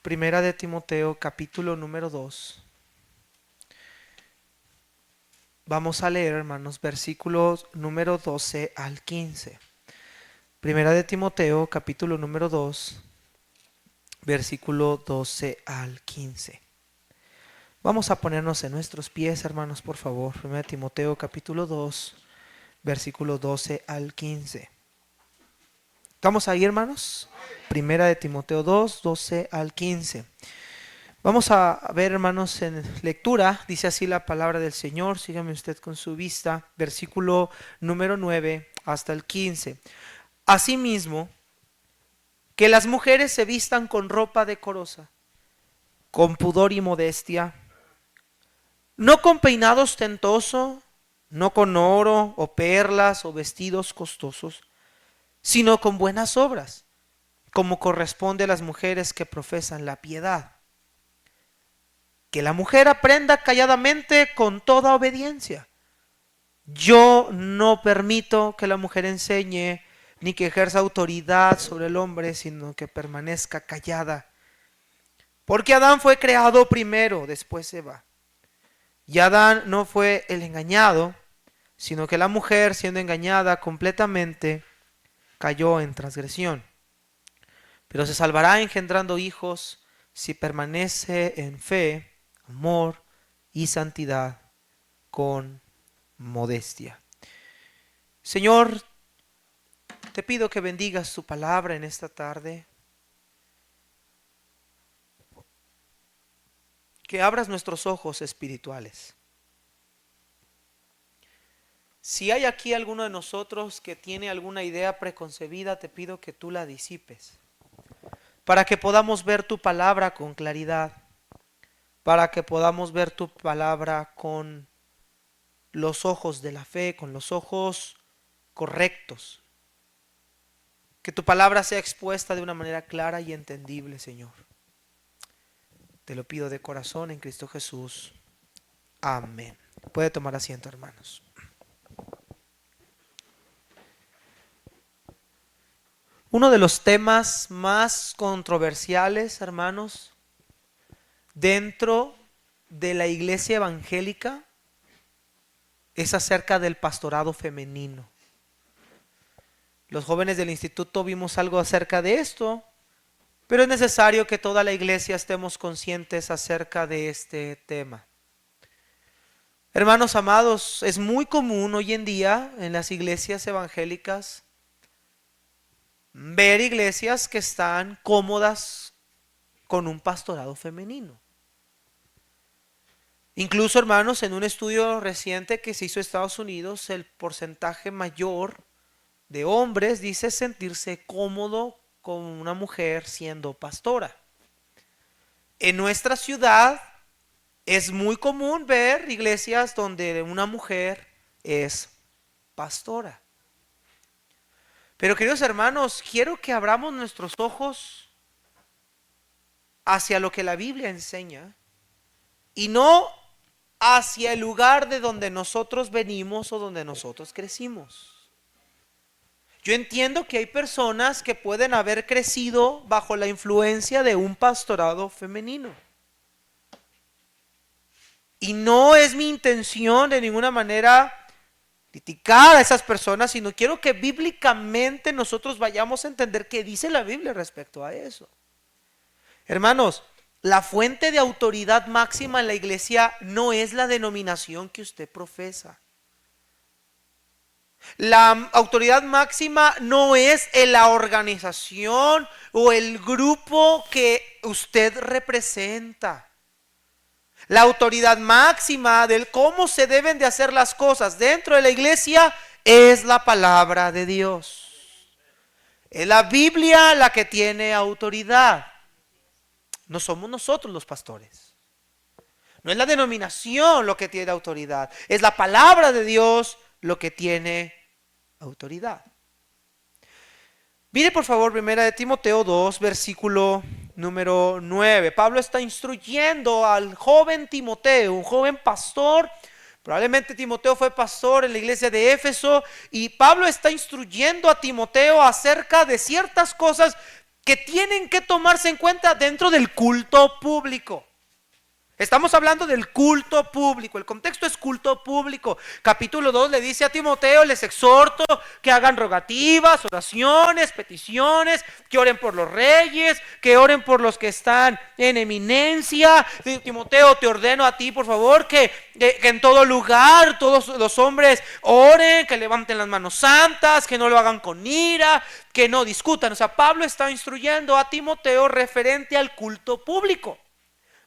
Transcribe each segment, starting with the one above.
Primera de Timoteo, capítulo número 2. Vamos a leer, hermanos, versículos número 12 al 15. Primera de Timoteo, capítulo número 2, versículo 12 al 15. Vamos a ponernos en nuestros pies, hermanos, por favor. Primera de Timoteo, capítulo 2, versículo 12 al 15. ¿Estamos ahí, hermanos? Primera de Timoteo 2, 12 al 15. Vamos a ver, hermanos, en lectura. Dice así la palabra del Señor. Sígame usted con su vista. Versículo número 9 hasta el 15. Asimismo, que las mujeres se vistan con ropa decorosa, con pudor y modestia, no con peinado ostentoso, no con oro o perlas o vestidos costosos, sino con buenas obras, como corresponde a las mujeres que profesan la piedad. Que la mujer aprenda calladamente con toda obediencia. Yo no permito que la mujer enseñe ni que ejerza autoridad sobre el hombre, sino que permanezca callada. Porque Adán fue creado primero, después Eva. Y Adán no fue el engañado, sino que la mujer, siendo engañada completamente, cayó en transgresión. Pero se salvará engendrando hijos si permanece en fe, amor y santidad con modestia. Señor, te pido que bendigas tu palabra en esta tarde, que abras nuestros ojos espirituales. Si hay aquí alguno de nosotros que tiene alguna idea preconcebida, te pido que tú la disipes, para que podamos ver tu palabra con claridad, para que podamos ver tu palabra con los ojos de la fe, con los ojos correctos. Que tu palabra sea expuesta de una manera clara y entendible, Señor. Te lo pido de corazón en Cristo Jesús. Amén. Puede tomar asiento, hermanos. Uno de los temas más controversiales, hermanos, dentro de la iglesia evangélica es acerca del pastorado femenino. Los jóvenes del instituto vimos algo acerca de esto, pero es necesario que toda la iglesia estemos conscientes acerca de este tema. Hermanos amados, es muy común hoy en día en las iglesias evangélicas ver iglesias que están cómodas con un pastorado femenino. Incluso, hermanos, en un estudio reciente que se hizo en Estados Unidos, el porcentaje mayor de hombres dice sentirse cómodo con una mujer siendo pastora. En nuestra ciudad es muy común ver iglesias donde una mujer es pastora. Pero, queridos hermanos, quiero que abramos nuestros ojos hacia lo que la Biblia enseña y no hacia el lugar de donde nosotros venimos o donde nosotros crecimos. Yo entiendo que hay personas que pueden haber crecido bajo la influencia de un pastorado femenino. Y no es mi intención de ninguna manera criticar a esas personas, sino quiero que bíblicamente nosotros vayamos a entender qué dice la Biblia respecto a eso. Hermanos, la fuente de autoridad máxima en la iglesia no es la denominación que usted profesa. La autoridad máxima no es en la organización o el grupo que usted representa. La autoridad máxima del cómo se deben de hacer las cosas dentro de la iglesia es la palabra de Dios. Es la Biblia la que tiene autoridad. No somos nosotros los pastores. No es la denominación lo que tiene autoridad. Es la palabra de Dios lo que tiene autoridad. Mire por favor primera de Timoteo 2, versículo número 9. Pablo está instruyendo al joven Timoteo, un joven pastor. Probablemente Timoteo fue pastor en la iglesia de Éfeso y Pablo está instruyendo a Timoteo acerca de ciertas cosas que tienen que tomarse en cuenta dentro del culto público. Estamos hablando del culto público, el contexto es culto público. Capítulo 2 le dice a Timoteo, les exhorto que hagan rogativas, oraciones, peticiones, que oren por los reyes, que oren por los que están en eminencia. Timoteo, te ordeno a ti, por favor, que en todo lugar todos los hombres oren, que levanten las manos santas, que no lo hagan con ira, que no discutan. O sea, Pablo está instruyendo a Timoteo referente al culto público.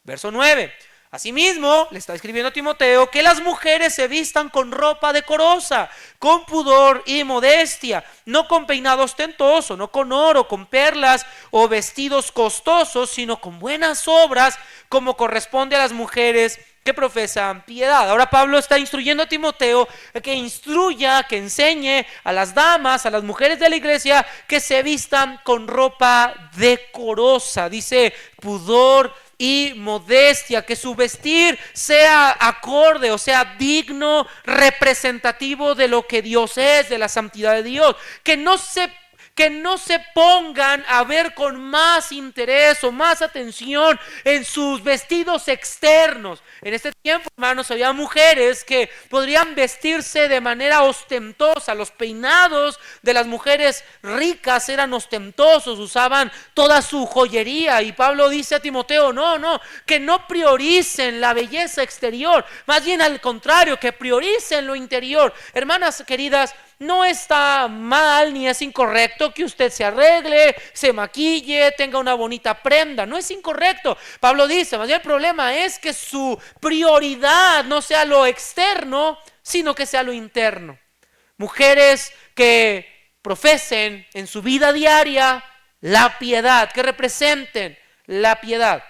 Verso 9. Asimismo, le está escribiendo a Timoteo que las mujeres se vistan con ropa decorosa, con pudor y modestia, no con peinado ostentoso, no con oro, con perlas o vestidos costosos, sino con buenas obras, como corresponde a las mujeres que profesan piedad. Ahora Pablo está instruyendo a Timoteo que instruya, que enseñe a las damas, a las mujeres de la iglesia, que se vistan con ropa decorosa. Dice pudor y modestia, que su vestir sea acorde, o sea, digno, representativo de lo que Dios es, de la santidad de Dios, que no se pongan a ver con más interés o más atención en sus vestidos externos. En este tiempo, hermanos, había mujeres que podrían vestirse de manera ostentosa. Los peinados de las mujeres ricas eran ostentosos, usaban toda su joyería. Y Pablo dice a Timoteo, no, que no prioricen la belleza exterior, más bien al contrario, que prioricen lo interior. Hermanas queridas, no está mal ni es incorrecto que usted se arregle, se maquille, tenga una bonita prenda. No es incorrecto. Pablo dice, más bien el problema es que su prioridad no sea lo externo, sino que sea lo interno. Mujeres que profesen en su vida diaria la piedad, que representen la piedad.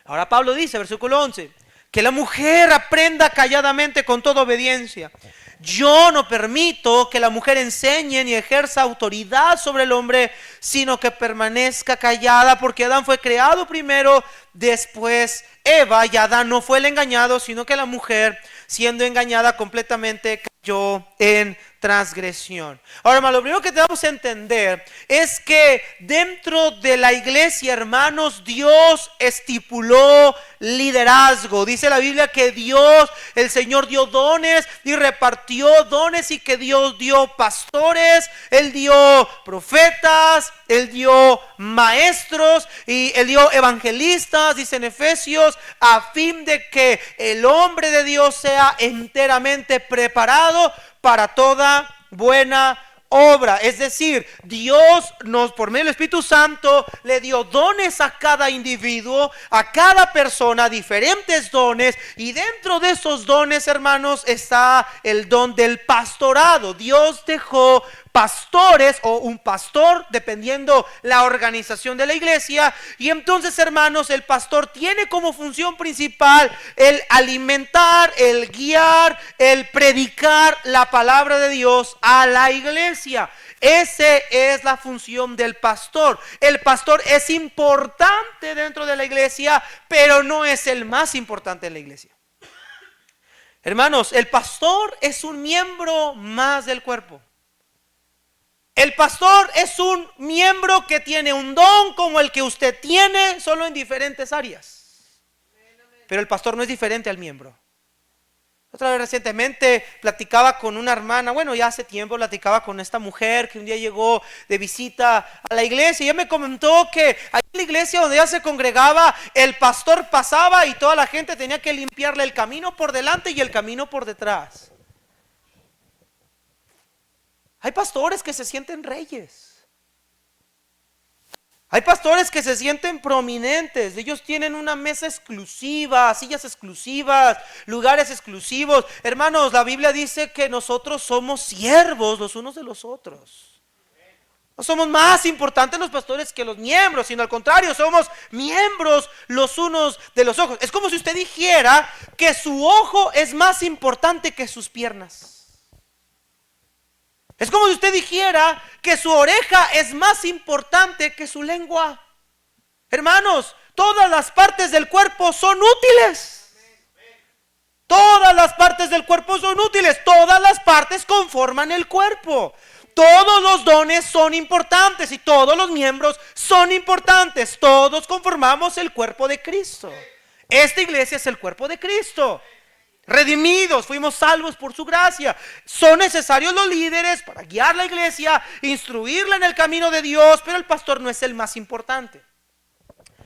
Ahora Pablo dice, versículo 11, que la mujer aprenda calladamente con toda obediencia. Yo no permito que la mujer enseñe ni ejerza autoridad sobre el hombre, sino que permanezca callada, porque Adán fue creado primero, después Eva, y Adán no fue el engañado, sino que la mujer, siendo engañada completamente, cayó en transgresión. Ahora, hermano, lo primero que debemos entender es que dentro de la iglesia, hermanos, Dios estipuló liderazgo. Dice la Biblia que Dios, el Señor, dio dones y repartió dones, y que Dios dio pastores, Él dio profetas, Él dio maestros y Él dio evangelistas, dice en Efesios, a fin de que el hombre de Dios sea enteramente preparado para toda buena obra. Es decir, Dios nos, por medio del Espíritu Santo, le dio dones a cada individuo, a cada persona, diferentes dones, y dentro de esos dones, hermanos, está el don del pastorado. Dios dejó pastores o un pastor, dependiendo la organización de la iglesia, y entonces, hermanos, el pastor tiene como función principal el alimentar, el guiar, el predicar la palabra de Dios a la iglesia. Esa es la función del pastor. El pastor es importante dentro de la iglesia, pero no es el más importante en la iglesia. Hermanos, el pastor es un miembro más del cuerpo. El pastor es un miembro que tiene un don como el que usted tiene, solo en diferentes áreas. Pero el pastor no es diferente al miembro. Otra vez recientemente platicaba con una hermana, bueno, ya hace tiempo platicaba con esta mujer que un día llegó de visita a la iglesia, y ella me comentó que ahí en la iglesia donde ella se congregaba, el pastor pasaba y toda la gente tenía que limpiarle el camino por delante y el camino por detrás. Hay pastores que se sienten reyes. Hay pastores que se sienten prominentes. Ellos tienen una mesa exclusiva, sillas exclusivas, lugares exclusivos. Hermanos, la Biblia dice que nosotros somos siervos los unos de los otros. No somos más importantes los pastores que los miembros, sino al contrario, somos miembros los unos de los ojos. Es como si usted dijera que su ojo es más importante que sus piernas. Es como si usted dijera que su oreja es más importante que su lengua. Hermanos, todas las partes del cuerpo son útiles. Todas las partes del cuerpo son útiles. Todas las partes conforman el cuerpo. Todos los dones son importantes y todos los miembros son importantes. Todos conformamos el cuerpo de Cristo. Esta iglesia es el cuerpo de Cristo. Redimidos, fuimos salvos por su gracia. Son necesarios los líderes para guiar la iglesia, instruirla en el camino de Dios, pero el pastor no es el más importante.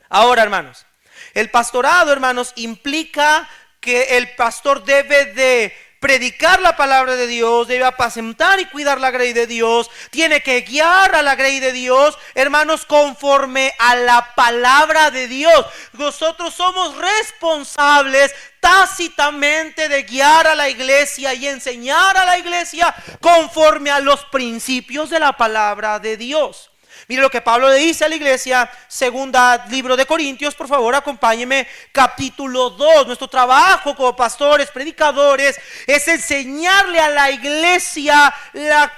Ahora, hermanos, el pastorado, hermanos, implica que el pastor debe de predicar la palabra de Dios, debe apacentar y cuidar la grey de Dios, tiene que guiar a la grey de Dios, hermanos, conforme a la palabra de Dios. Nosotros somos responsables tácitamente de guiar a la iglesia y enseñar a la iglesia conforme a los principios de la palabra de Dios. Mire lo que Pablo le dice a la iglesia, segunda libro de Corintios, por favor acompáñeme, capítulo 2. Nuestro trabajo como pastores, predicadores, es enseñarle a la iglesia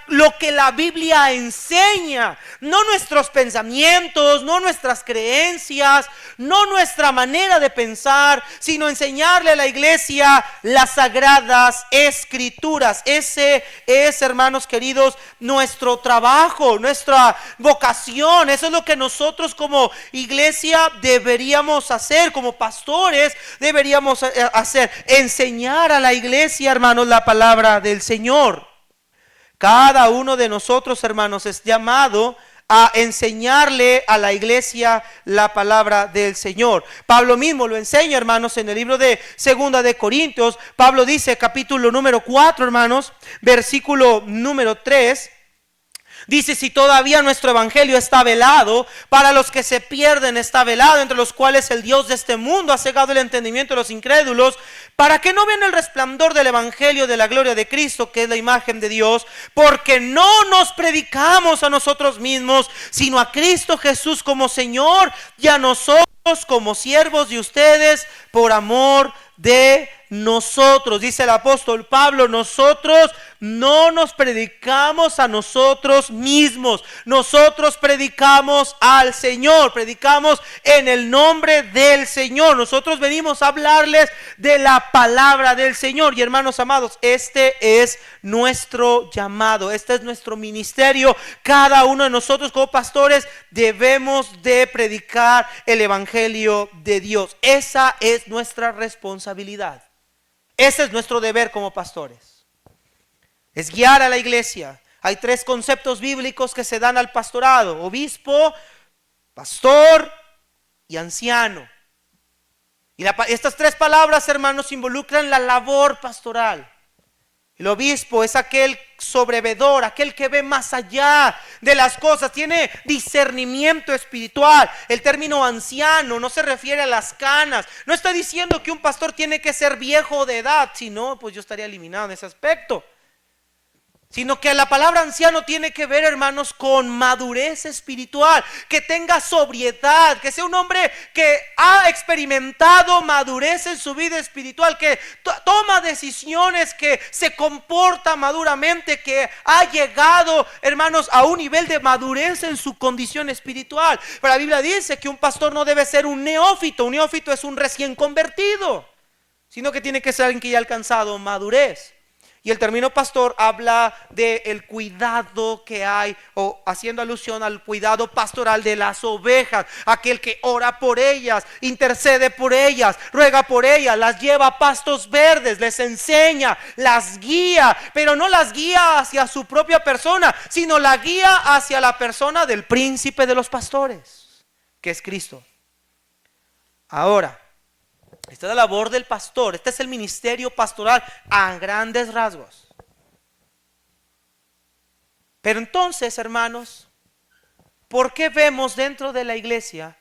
lo que la Biblia enseña. No nuestros pensamientos, no nuestras creencias, no nuestra manera de pensar, sino enseñarle a la iglesia las sagradas escrituras. Ese es, hermanos queridos, nuestro trabajo, nuestra vocación. Eso es lo que nosotros como iglesia deberíamos hacer, como pastores deberíamos hacer, enseñar a la iglesia, hermanos, la palabra del Señor. Cada uno de nosotros, hermanos, es llamado a enseñarle a la iglesia la palabra del Señor. Pablo mismo lo enseña, hermanos, en el libro de segunda de Corintios. Pablo dice, capítulo número 4, hermanos, versículo número 3. Dice: si todavía nuestro evangelio está velado, para los que se pierden está velado, entre los cuales el Dios de este mundo ha cegado el entendimiento de los incrédulos, para que no vean el resplandor del evangelio de la gloria de Cristo, que es la imagen de Dios, porque no nos predicamos a nosotros mismos, sino a Cristo Jesús como Señor, y a nosotros como siervos de ustedes por amor de nosotros. Dice el apóstol Pablo: nosotros no nos predicamos a nosotros mismos, nosotros predicamos al Señor, predicamos en el nombre del Señor. Nosotros venimos a hablarles de la palabra del Señor. Y hermanos amados, este es nuestro llamado, este es nuestro ministerio. Cada uno de nosotros como pastores debemos de predicar el evangelio de Dios. Esa es nuestra responsabilidad. Ese es nuestro deber como pastores. Es guiar a la iglesia. Hay 3 conceptos bíblicos que se dan al pastorado: obispo, pastor y anciano. Y estas 3 palabras, hermanos, involucran la labor pastoral. El obispo es aquel sobrevedor, aquel que ve más allá de las cosas, tiene discernimiento espiritual. El término anciano no se refiere a las canas. No está diciendo que un pastor tiene que ser viejo de edad, si no, pues yo estaría eliminado en ese aspecto. Sino que la palabra anciano tiene que ver, hermanos, con madurez espiritual, que tenga sobriedad, que sea un hombre que ha experimentado madurez en su vida espiritual, que toma decisiones, que se comporta maduramente, que ha llegado, hermanos, a un nivel de madurez en su condición espiritual. Pero la Biblia dice que un pastor no debe ser un neófito es un recién convertido, sino que tiene que ser alguien que ya ha alcanzado madurez. Y el término pastor habla del cuidado que hay, o haciendo alusión al cuidado pastoral de las ovejas. Aquel que ora por ellas, intercede por ellas, ruega por ellas, las lleva a pastos verdes, les enseña, las guía, pero no las guía hacia su propia persona, sino la guía hacia la persona del príncipe de los pastores, que es Cristo. Ahora, esta es la labor del pastor, este es el ministerio pastoral a grandes rasgos. Pero entonces, hermanos, ¿por qué vemos dentro de la iglesia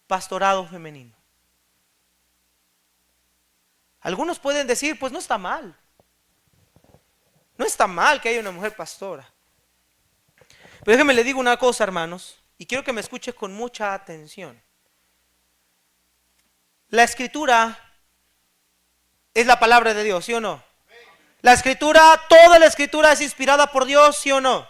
pastorado femenino? Algunos pueden decir, pues no está mal. No está mal que haya una mujer pastora. Pero déjenme le digo una cosa, hermanos, y quiero que me escuche con mucha atención. La escritura es la palabra de Dios, ¿sí o no? La escritura, toda la escritura es inspirada por Dios, ¿sí o no?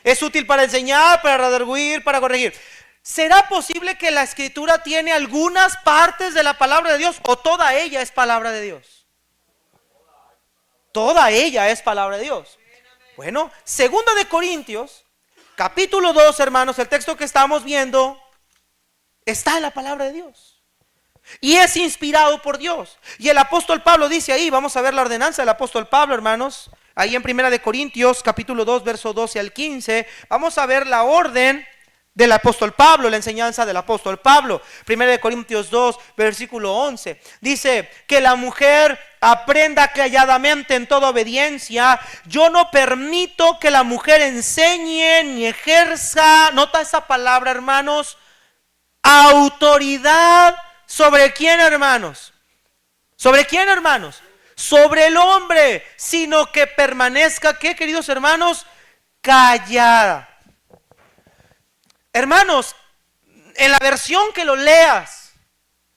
Es útil para enseñar, para redarguir, para corregir. ¿Será posible que la escritura tiene algunas partes de la palabra de Dios o toda ella es palabra de Dios? Toda ella es palabra de Dios. Bueno, segunda de Corintios, capítulo 2, hermanos, el texto que estamos viendo está en la palabra de Dios. Y es inspirado por Dios. Y el apóstol Pablo dice ahí, vamos a ver la ordenanza del apóstol Pablo, hermanos. Ahí en primera de Corintios, capítulo 2, verso 12 al 15. Vamos a ver la orden del apóstol Pablo, la enseñanza del apóstol Pablo. Primera de Corintios 2, versículo 11. Dice que la mujer aprenda calladamente en toda obediencia. Yo no permito que la mujer enseñe ni ejerza, nota esa palabra, hermanos, autoridad. ¿Sobre quién, hermanos? ¿Sobre quién, hermanos? Sobre el hombre, sino que permanezca, ¿qué, queridos hermanos? Callada. Hermanos, en la versión que lo leas,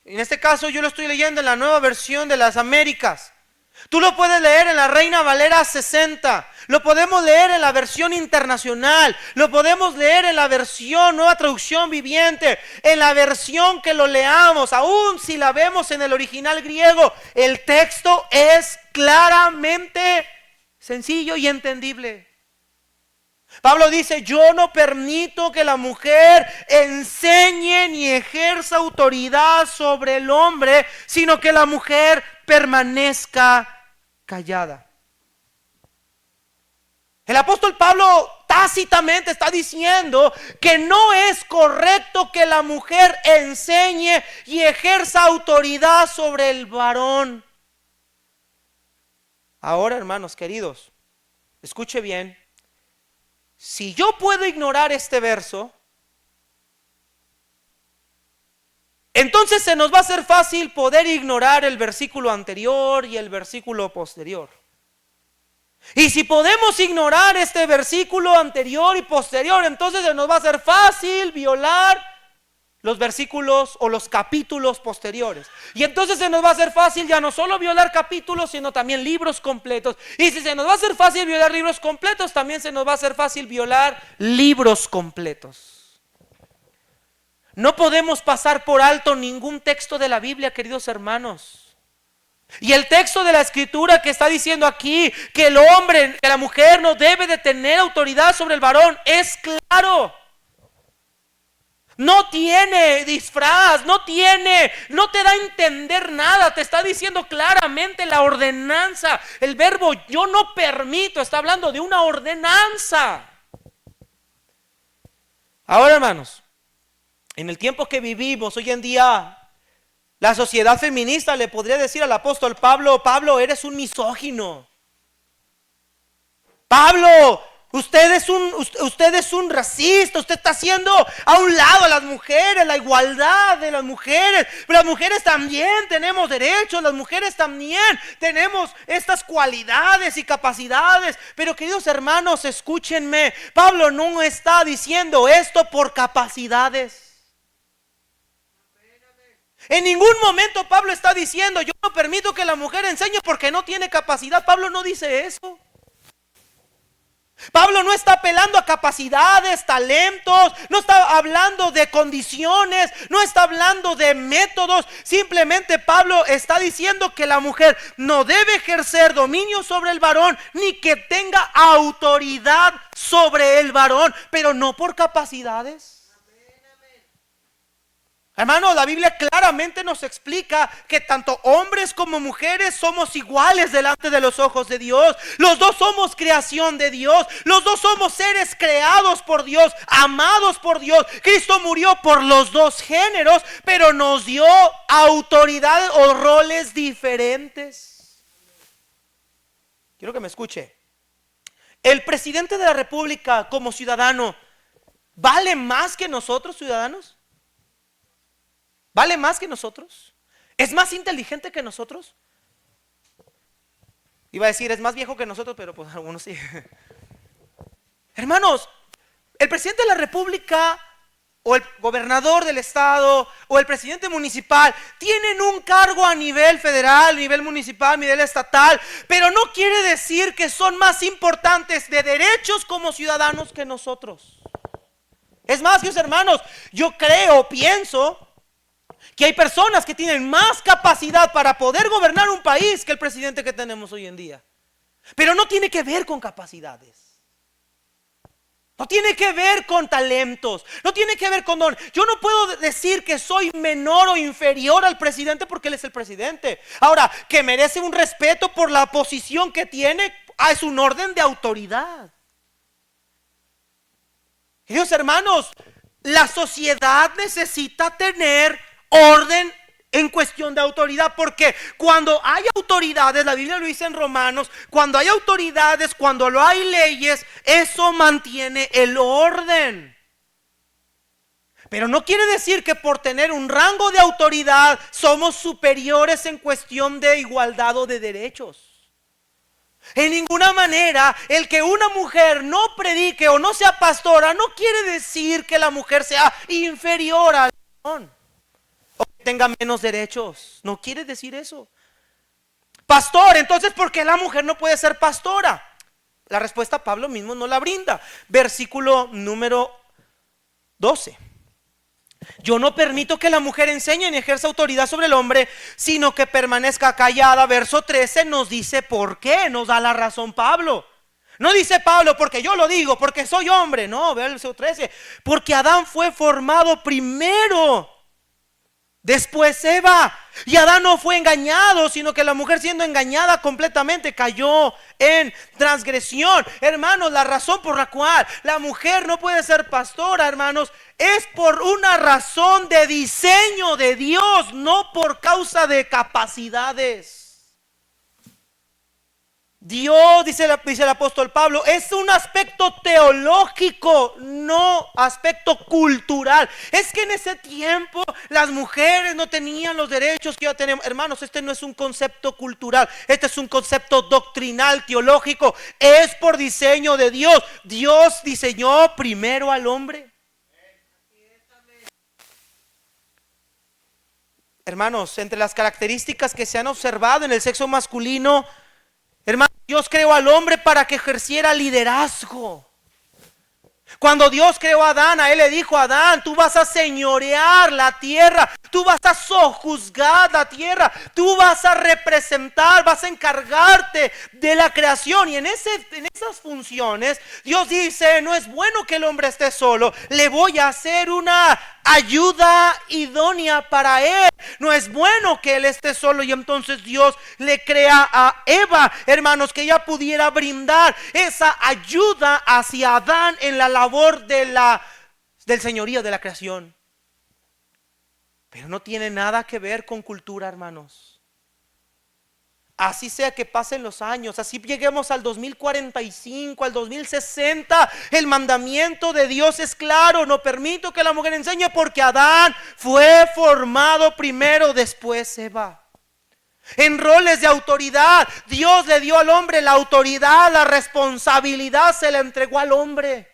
en este caso yo lo estoy leyendo en la Nueva Versión de las Américas. Tú lo puedes leer en la Reina Valera 60, lo podemos leer en la versión internacional, lo podemos leer en la versión Nueva Traducción Viviente, en la versión que lo leamos, aún si la vemos en el original griego, el texto es claramente sencillo y entendible. Pablo dice, yo no permito que la mujer enseñe ni ejerza autoridad sobre el hombre, sino que la mujer permanezca callada. El apóstol Pablo tácitamente está diciendo que no es correcto que la mujer enseñe y ejerza autoridad sobre el varón. Ahora, hermanos queridos, escuche bien. Si yo puedo ignorar este verso, entonces se nos va a hacer fácil poder ignorar el versículo anterior y el versículo posterior. Y si podemos ignorar este versículo anterior y posterior, entonces se nos va a hacer fácil violar los versículos o los capítulos posteriores. Y entonces se nos va a hacer fácil ya no solo violar capítulos, sino también libros completos. Y si se nos va a hacer fácil violar libros completos, también se nos va a hacer fácil violar libros completos. No podemos pasar por alto ningún texto de la Biblia, queridos hermanos. Y el texto de la Escritura que está diciendo aquí que el hombre, que la mujer no debe de tener autoridad sobre el varón, es claro. No tiene disfraz, no te da a entender nada, te está diciendo claramente la ordenanza. El verbo yo no permito está hablando de una ordenanza. Ahora, hermanos, en el tiempo que vivimos hoy en día, la sociedad feminista le podría decir al apóstol Pablo, Pablo, eres un misógino. Pablo, usted es un racista, usted está haciendo a un lado a las mujeres, la igualdad de las mujeres. Pero las mujeres también tenemos derechos, las mujeres también tenemos estas cualidades y capacidades. Pero queridos hermanos, escúchenme, Pablo no está diciendo esto por capacidades. En ningún momento Pablo está diciendo, yo no permito que la mujer enseñe porque no tiene capacidad. Pablo no dice eso. Pablo no está apelando a capacidades, talentos, no está hablando de condiciones, no está hablando de métodos. Simplemente Pablo está diciendo que la mujer no debe ejercer dominio sobre el varón, ni que tenga autoridad sobre el varón, pero no por capacidades. Hermano, la Biblia claramente nos explica que tanto hombres como mujeres somos iguales delante de los ojos de Dios. Los dos somos creación de Dios. Los dos somos seres creados por Dios, amados por Dios. Cristo murió por los dos géneros, pero nos dio autoridad o roles diferentes. Quiero que me escuche. El presidente de la República como ciudadano, ¿vale más que nosotros, ciudadanos? ¿Vale más que nosotros? ¿Es más inteligente que nosotros? Iba a decir, es más viejo que nosotros, pero pues algunos sí. Hermanos, el presidente de la República o el gobernador del estado o el presidente municipal tienen un cargo a nivel federal, a nivel municipal, a nivel estatal, pero no quiere decir que son más importantes de derechos como ciudadanos que nosotros. Es más, mis hermanos, yo pienso que hay personas que tienen más capacidad para poder gobernar un país que el presidente que tenemos hoy en día. Pero no tiene que ver con capacidades. No tiene que ver con talentos, no tiene que ver con don. Yo no puedo decir que soy menor o inferior al presidente porque él es el presidente. Ahora, que merece un respeto por la posición que tiene, es un orden de autoridad. Queridos hermanos, la sociedad necesita tener orden en cuestión de autoridad, porque cuando hay autoridades, la Biblia lo dice en Romanos, cuando hay autoridades, cuando no hay leyes, eso mantiene el orden. Pero no quiere decir que por tener un rango de autoridad somos superiores en cuestión de igualdad o de derechos. En ninguna manera, el que una mujer no predique o no sea pastora no quiere decir que la mujer sea inferior al varón o que tenga menos derechos. No quiere decir eso. Pastor, entonces ¿por qué la mujer no puede ser pastora? La respuesta Pablo mismo no la brinda. Versículo número 12. Yo no permito que la mujer enseñe ni ejerza autoridad sobre el hombre, sino que permanezca callada. Verso 13 nos dice por qué, nos da la razón Pablo. No dice Pablo porque yo lo digo, porque soy hombre. No, verso 13. Porque Adán fue formado primero, después Eva. Y Adán no fue engañado, sino que la mujer, siendo engañada completamente, cayó en transgresión. Hermanos, la razón por la cual la mujer no puede ser pastora, hermanos, es por una razón de diseño de Dios, no por causa de capacidades. Dios, dice el apóstol Pablo, es un aspecto teológico, no aspecto cultural. Es que en ese tiempo las mujeres no tenían los derechos que ya tenemos. Hermanos, este no es un concepto cultural, este es un concepto doctrinal, teológico. Es por diseño de Dios. Dios diseñó primero al hombre. Hermanos, entre las características que se han observado en el sexo masculino, hermano, Dios creó al hombre para que ejerciera liderazgo. Cuando Dios creó a Adán, a él le dijo: Adán, tú vas a señorear la tierra, tú vas a sojuzgar la tierra, tú vas a representar, vas a encargarte de la creación. Y en esas funciones Dios dice: no es bueno que el hombre esté solo, le voy a hacer una ayuda idónea para él. No es bueno que él esté solo. Y entonces Dios le crea a Eva, hermanos, que ella pudiera brindar esa ayuda hacia Adán en la labor del señorío de la creación. Pero no tiene nada que ver con cultura, hermanos. Así sea que pasen los años, así lleguemos al 2045, al 2060, el mandamiento de Dios es claro: no permito que la mujer enseñe, porque Adán fue formado primero, después Eva. En roles de autoridad, Dios le dio al hombre la autoridad, la responsabilidad se la entregó al hombre.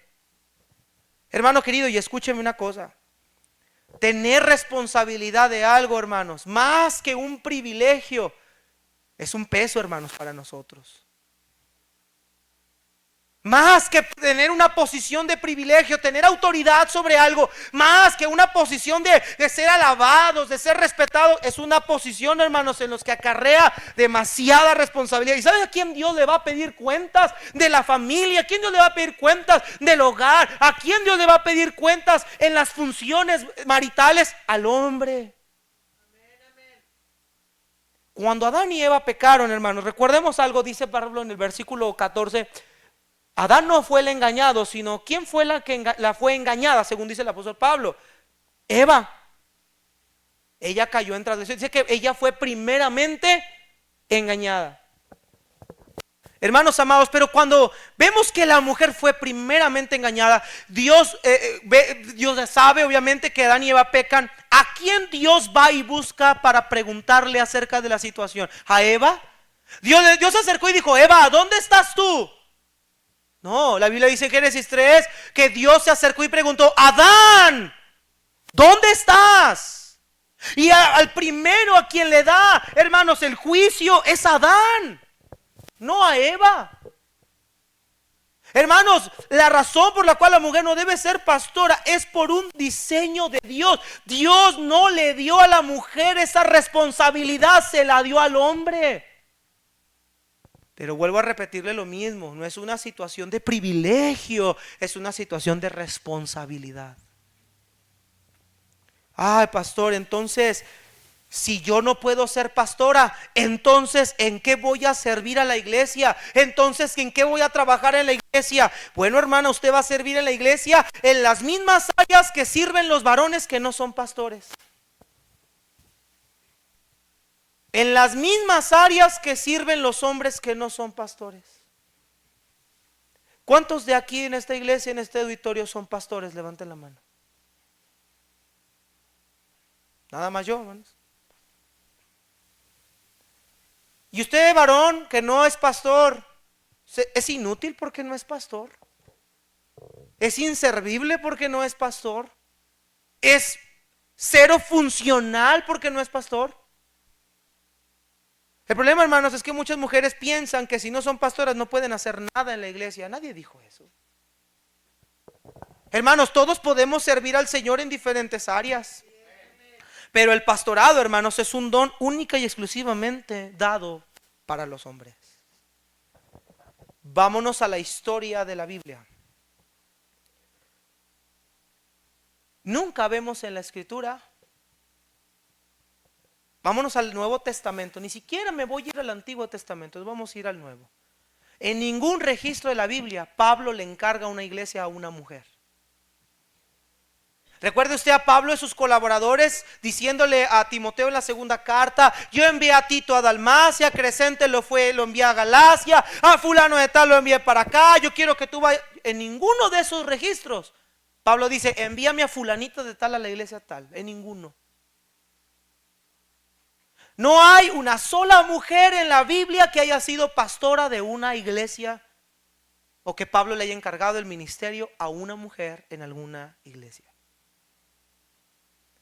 Hermano querido, y escúcheme una cosa: tener responsabilidad de algo, hermanos, más que un privilegio, es un peso, hermanos, para nosotros. Más que tener una posición de privilegio, tener autoridad sobre algo, más que una posición de ser alabados, de ser respetados, es una posición, hermanos, en los que acarrea demasiada responsabilidad. ¿Y saben a quién Dios le va a pedir cuentas? De la familia. ¿A quién Dios le va a pedir cuentas? Del hogar. ¿A quién Dios le va a pedir cuentas en las funciones maritales? Al hombre. Cuando Adán y Eva pecaron, hermanos, recordemos algo, dice Pablo en el versículo 14. Adán no fue el engañado, sino ¿quién fue la que la fue engañada? Según dice el apóstol Pablo, Eva. Ella cayó en transgresión. Dice que ella fue primeramente engañada. Hermanos amados, pero cuando vemos que la mujer fue primeramente engañada, Dios sabe obviamente que Adán y Eva pecan. ¿A quién Dios va y busca para preguntarle acerca de la situación? ¿A Eva? Dios se acercó y dijo: Eva, ¿dónde estás tú? No, la Biblia dice en Génesis 3 que Dios se acercó y preguntó: Adán, ¿dónde estás? Y al primero a quien le da, hermanos, el juicio es Adán, no a Eva. Hermanos, la razón por la cual la mujer no debe ser pastora es por un diseño de Dios. Dios no le dio a la mujer esa responsabilidad, se la dio al hombre. Pero vuelvo a repetirle lo mismo, no es una situación de privilegio, es una situación de responsabilidad. Ay, pastor, entonces, si yo no puedo ser pastora, entonces ¿en qué voy a servir a la iglesia? Entonces ¿en qué voy a trabajar en la iglesia? Bueno, hermana, usted va a servir en la iglesia en las mismas áreas que sirven los varones que no son pastores. En las mismas áreas que sirven los hombres que no son pastores. ¿Cuántos de aquí en esta iglesia, en este auditorio son pastores? Levanten la mano. Nada más yo, hermanos. Y usted, varón, que no es pastor, ¿es inútil porque no es pastor? ¿Es inservible porque no es pastor? ¿Es cero funcional porque no es pastor? El problema, hermanos, es que muchas mujeres piensan que si no son pastoras no pueden hacer nada en la iglesia. Nadie dijo eso. Hermanos, todos podemos servir al Señor en diferentes áreas. Pero el pastorado, hermanos, es un don única y exclusivamente dado para los hombres. Vámonos a la historia de la Biblia. Nunca vemos en la Escritura. Vámonos al Nuevo Testamento. Ni siquiera me voy a ir al Antiguo Testamento, vamos a ir al Nuevo. En ningún registro de la Biblia Pablo le encarga una iglesia a una mujer. Recuerde usted a Pablo y sus colaboradores diciéndole a Timoteo en la segunda carta: yo envié a Tito a Dalmacia, Crescente lo envié a Galacia, a fulano de tal lo envié para acá, yo quiero que tú vayas. En ninguno de esos registros Pablo dice: envíame a fulanito de tal a la iglesia tal. En ninguno. No hay una sola mujer en la Biblia que haya sido pastora de una iglesia o que Pablo le haya encargado el ministerio a una mujer en alguna iglesia.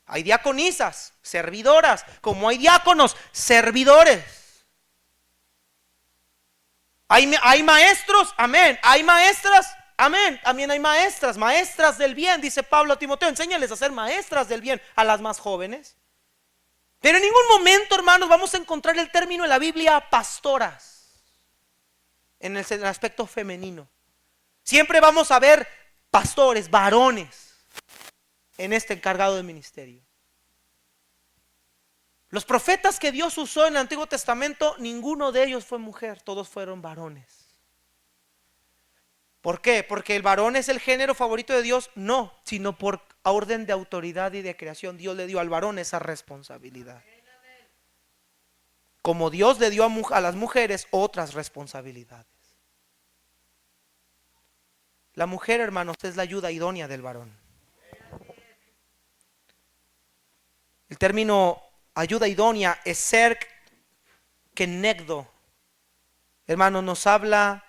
Hay diaconisas, servidoras, como hay diáconos, servidores. Hay maestros, amén. Hay maestras, amén. También hay maestras, maestras del bien, dice Pablo a Timoteo: enséñales a ser maestras del bien a las más jóvenes. Pero en ningún momento, hermanos, vamos a encontrar el término en la Biblia pastoras en el aspecto femenino. Siempre vamos a ver pastores, varones en este encargado de ministerio. Los profetas que Dios usó en el Antiguo Testamento, ninguno de ellos fue mujer, todos fueron varones. ¿Por qué? ¿Porque el varón es el género favorito de Dios? No, sino por orden de autoridad y de creación. Dios le dio al varón esa responsabilidad. Como Dios le dio a las mujeres otras responsabilidades. La mujer, hermanos, es la ayuda idónea del varón. El término ayuda idónea es ser kenegdo. Hermanos, nos habla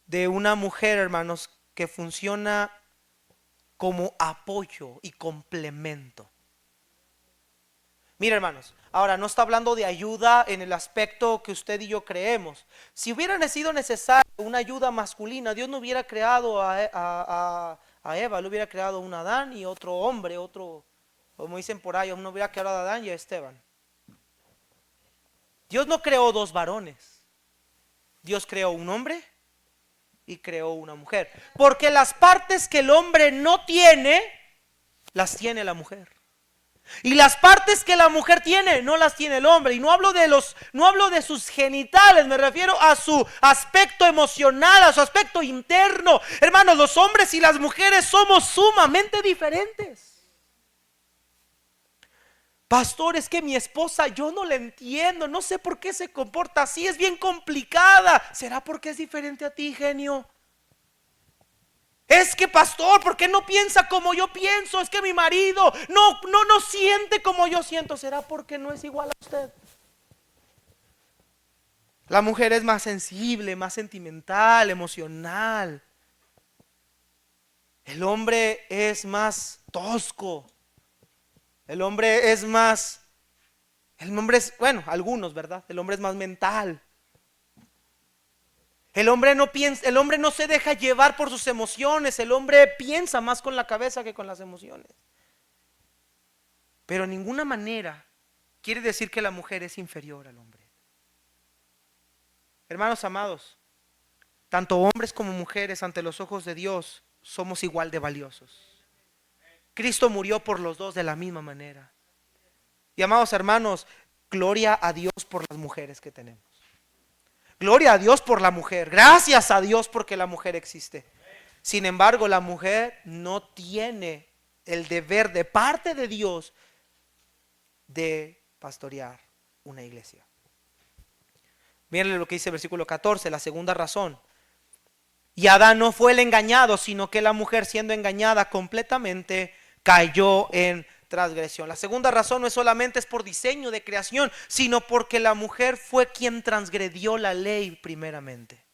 de una mujer, hermanos, que funciona como apoyo y complemento. Mira, hermanos, ahora no está hablando de ayuda en el aspecto que usted y yo creemos. Si hubiera sido necesaria una ayuda masculina, Dios no hubiera creado a Eva, le hubiera creado un Adán y otro hombre, otro, como dicen por ahí, no hubiera creado a Adán y a Esteban. Dios no creó dos varones. Dios creó un hombre y creó una mujer. Porque las partes que el hombre no tiene, las tiene la mujer. Y las partes que la mujer tiene, no las tiene el hombre. Y no hablo de sus genitales, me refiero a su aspecto emocional, a su aspecto interno. Hermanos, los hombres y las mujeres somos sumamente diferentes. Pastor, es que mi esposa yo no la entiendo, no sé por qué se comporta así, es bien complicada. ¿Será porque es diferente a ti, genio? Es que, pastor, ¿por qué no piensa como yo pienso? Es que mi marido no siente como yo siento. ¿Será porque no es igual a usted? La mujer es más sensible, más sentimental, emocional. El hombre es más tosco. El hombre es, bueno, algunos, ¿verdad? El hombre es más mental. El hombre no piensa, el hombre no se deja llevar por sus emociones. El hombre piensa más con la cabeza que con las emociones. Pero en ninguna manera quiere decir que la mujer es inferior al hombre. Hermanos amados, tanto hombres como mujeres ante los ojos de Dios somos igual de valiosos. Cristo murió por los dos de la misma manera. Y amados hermanos, gloria a Dios por las mujeres que tenemos. Gloria a Dios por la mujer. Gracias a Dios porque la mujer existe. Sin embargo, la mujer no tiene el deber de parte de Dios de pastorear una iglesia. Miren lo que dice el versículo 14, la segunda razón. Y Adán no fue el engañado, sino que la mujer, siendo engañada completamente, cayó en transgresión. La segunda razón no es solamente es por diseño de creación, sino porque la mujer fue quien transgredió la ley primeramente.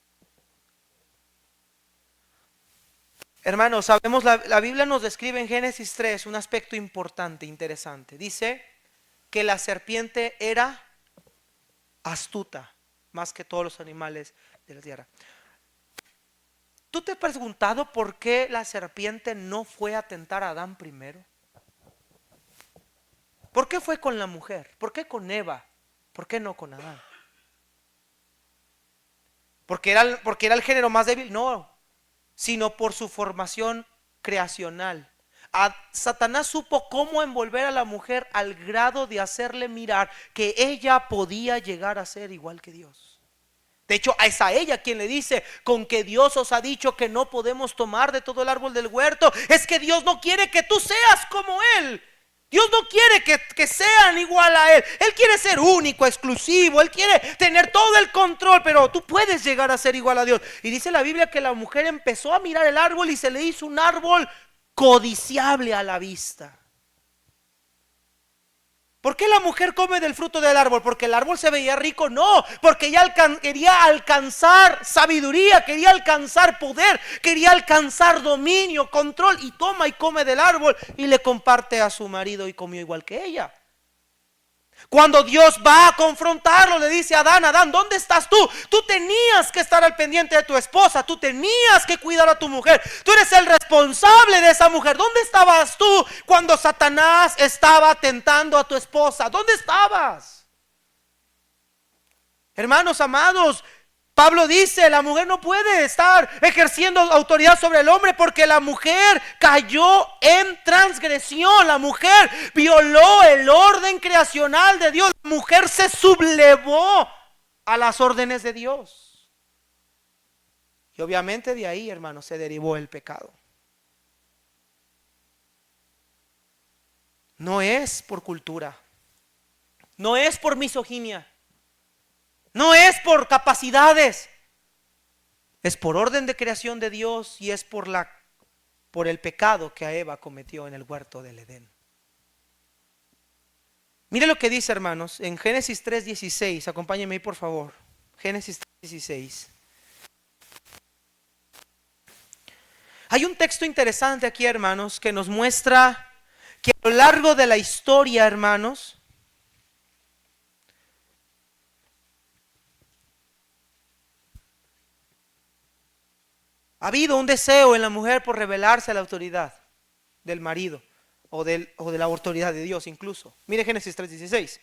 Hermanos, sabemos, la Biblia nos describe en Génesis 3 un aspecto importante, interesante. Dice que la serpiente era astuta, más que todos los animales de la tierra. ¿Tú te has preguntado por qué la serpiente no fue a tentar a Adán primero? ¿Por qué fue con la mujer? ¿Por qué con Eva? ¿Por qué no con Adán? ¿Porque era el género más débil? No, sino por su formación creacional. Satanás supo cómo envolver a la mujer al grado de hacerle mirar que ella podía llegar a ser igual que Dios. De hecho, es a ella quien le dice: con que Dios os ha dicho que no podemos tomar de todo el árbol del huerto. Es que Dios no quiere que tú seas como Él. Dios no quiere que sean igual a Él. Él quiere ser único, exclusivo. Él quiere tener todo el control, pero tú puedes llegar a ser igual a Dios. Y dice la Biblia que la mujer empezó a mirar el árbol y se le hizo un árbol codiciable a la vista. ¿Por qué la mujer come del fruto del árbol? ¿Porque el árbol se veía rico? No, porque ella quería alcanzar sabiduría, quería alcanzar poder, quería alcanzar dominio, control, y toma y come del árbol y le comparte a su marido y comió igual que ella. Cuando Dios va a confrontarlo, le dice a Adán: Adán, ¿dónde estás tú? Tú tenías que estar al pendiente de tu esposa, tú tenías que cuidar a tu mujer, tú eres el responsable de esa mujer. ¿Dónde estabas tú cuando Satanás estaba tentando a tu esposa? ¿Dónde estabas? Hermanos amados, Pablo dice: la mujer no puede estar ejerciendo autoridad sobre el hombre, porque la mujer cayó en transgresión. La mujer violó el orden creacional de Dios. La mujer se sublevó a las órdenes de Dios. Y obviamente de ahí, hermanos, se derivó el pecado. No es por cultura, no es por misoginia, no es por capacidades, es por orden de creación de Dios, y es por el pecado que a Eva cometió en el huerto del Edén. Mire lo que dice, hermanos, en Génesis 3:16. Acompáñenme ahí, por favor. Génesis 3:16. Hay un texto interesante aquí, hermanos, que nos muestra que a lo largo de la historia, hermanos, ha habido un deseo en la mujer por rebelarse a la autoridad del marido o de la autoridad de Dios incluso. Mire Génesis 3:16.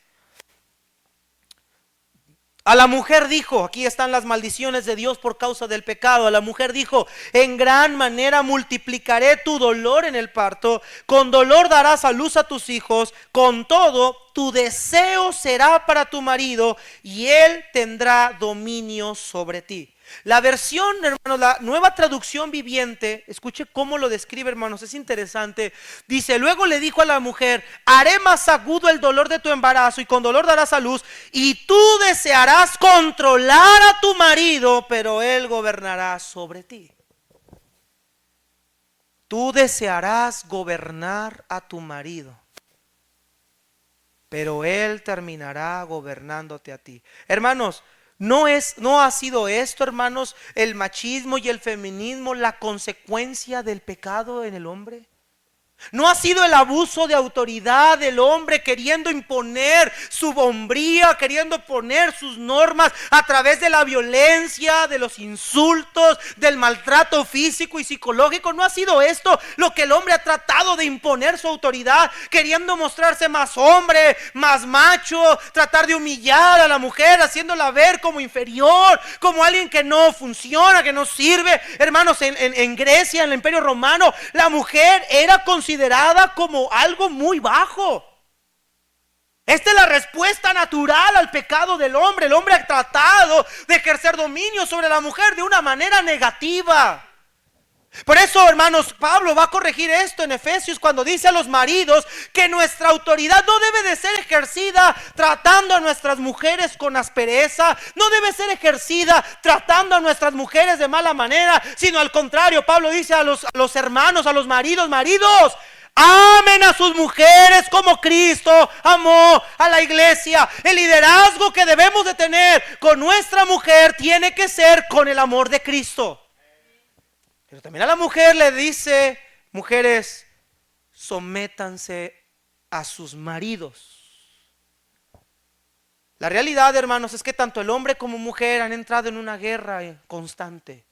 A la mujer dijo, aquí están las maldiciones de Dios por causa del pecado. A la mujer dijo: en gran manera multiplicaré tu dolor en el parto, con dolor darás a luz a tus hijos, con todo tu deseo será para tu marido y él tendrá dominio sobre ti. La versión, hermanos, la Nueva Traducción Viviente, escuche cómo lo describe, hermanos, es interesante. Dice: luego le dijo a la mujer: haré más agudo el dolor de tu embarazo y con dolor darás a luz, y tú desearás controlar a tu marido, pero él gobernará sobre ti. Tú desearás gobernar a tu marido, pero él terminará gobernándote a ti. Hermanos, ¿no ha sido esto, hermanos, el machismo y el feminismo, la consecuencia del pecado en el hombre? No ha sido el abuso de autoridad del hombre queriendo imponer su hombría, queriendo poner sus normas a través de la violencia, de los insultos, del maltrato físico y psicológico. No ha sido esto lo que el hombre ha tratado de imponer su autoridad, queriendo mostrarse más hombre, más macho, tratar de humillar a la mujer, haciéndola ver como inferior, como alguien que no funciona, que no sirve. Hermanos, en Grecia, en el Imperio Romano, la mujer era considerada como algo muy bajo. Esta es la respuesta natural al pecado del hombre. El hombre ha tratado de ejercer dominio sobre la mujer de una manera negativa. Por eso, hermanos, Pablo va a corregir esto en Efesios cuando dice a los maridos que nuestra autoridad no debe de ser ejercida tratando a nuestras mujeres con aspereza, no debe ser ejercida tratando a nuestras mujeres de mala manera, sino al contrario. Pablo dice a los hermanos, a los maridos: maridos, amen a sus mujeres como Cristo amó a la iglesia. El liderazgo que debemos de tener con nuestra mujer tiene que ser con el amor de Cristo. Pero también a la mujer le dice: mujeres, sométanse a sus maridos. La realidad, hermanos, es que tanto el hombre como mujer han entrado en una guerra constante,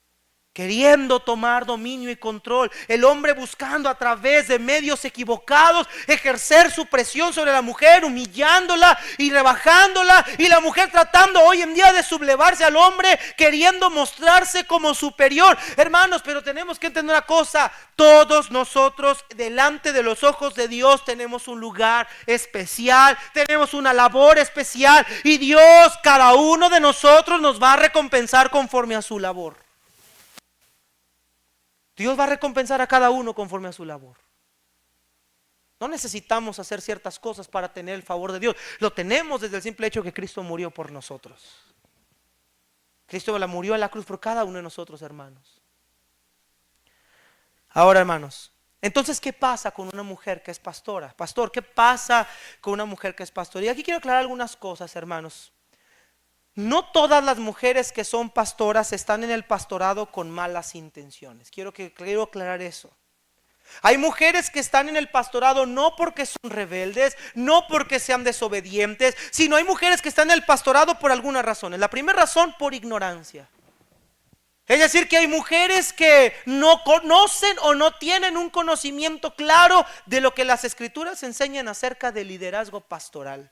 queriendo tomar dominio y control. El hombre buscando a través de medios equivocados ejercer su presión sobre la mujer, humillándola y rebajándola, y la mujer tratando hoy en día de sublevarse al hombre, queriendo mostrarse como superior. Hermanos, pero tenemos que entender una cosa: todos nosotros delante de los ojos de Dios tenemos un lugar especial, tenemos una labor especial, y Dios, cada uno de nosotros, nos va a recompensar conforme a su labor. Dios va a recompensar a cada uno conforme a su labor. No necesitamos hacer ciertas cosas para tener el favor de Dios. Lo tenemos desde el simple hecho que Cristo murió por nosotros. Cristo murió en la cruz por cada uno de nosotros, hermanos. Ahora, hermanos, entonces, ¿qué pasa con una mujer que es pastora? Pastor, ¿qué pasa con una mujer que es pastora? Y aquí quiero aclarar algunas cosas, hermanos. No todas las mujeres que son pastoras están en el pastorado con malas intenciones. Quiero aclarar eso. Hay mujeres que están en el pastorado no porque son rebeldes, no porque sean desobedientes, sino hay mujeres que están en el pastorado por algunas razones. La primera razón, por ignorancia. Es decir, que hay mujeres que no conocen o no tienen un conocimiento claro de lo que las escrituras enseñan acerca del liderazgo pastoral.